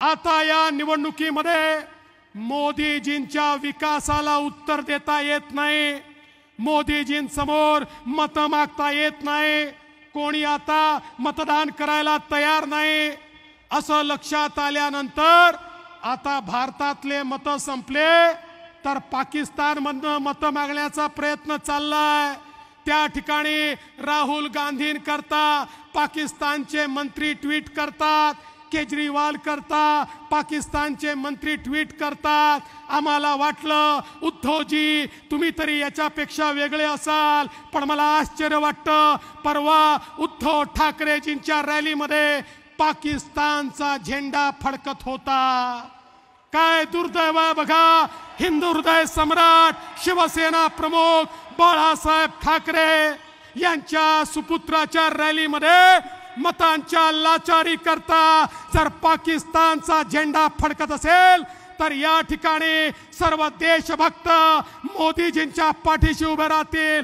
आता या निवडणुकीमध्ये मोदीजींच्या विकासाला उत्तर देता येत नाही, मोदीजींसमोर मत मागता येत नाही, कोणी आता मतदान करायला तयार नाही असं लक्षात आल्यानंतर आता भारतातले मत संपले तर पाकिस्तानमधून मत मागण्याचा प्रयत्न चाललाय। त्या ठिकाणी राहुल गांधींकरता पाकिस्तानचे मंत्री ट्वीट करतात, केजरीवाल करता पाकिस्तानचे मंत्री ट्वीट करतात। आम्हाला वाटलं उद्धवजी तुम्ही तरी याच्यापेक्षा वेगळे असाल, पण मला आश्चर्य वाटतं परवा उद्धव ठाकरेजींच्या रॅलीमध्ये पाकिस्तानचा झेंडा फडकत होता। काय दुर्दैव आहे बघा, हिंदू हृदय सम्राट शिवसेना प्रमुख बाळासाहेब ठाकरे यांच्या सुपुत्राच्या रॅलीमध्ये मतांच्या लाचारी करता जर पाकिस्तानचा झेंडा फडकत असेल तर या ठिकाणी सर्व देशभक्त मोदीजींच्या पाठीशी उभे राहतील।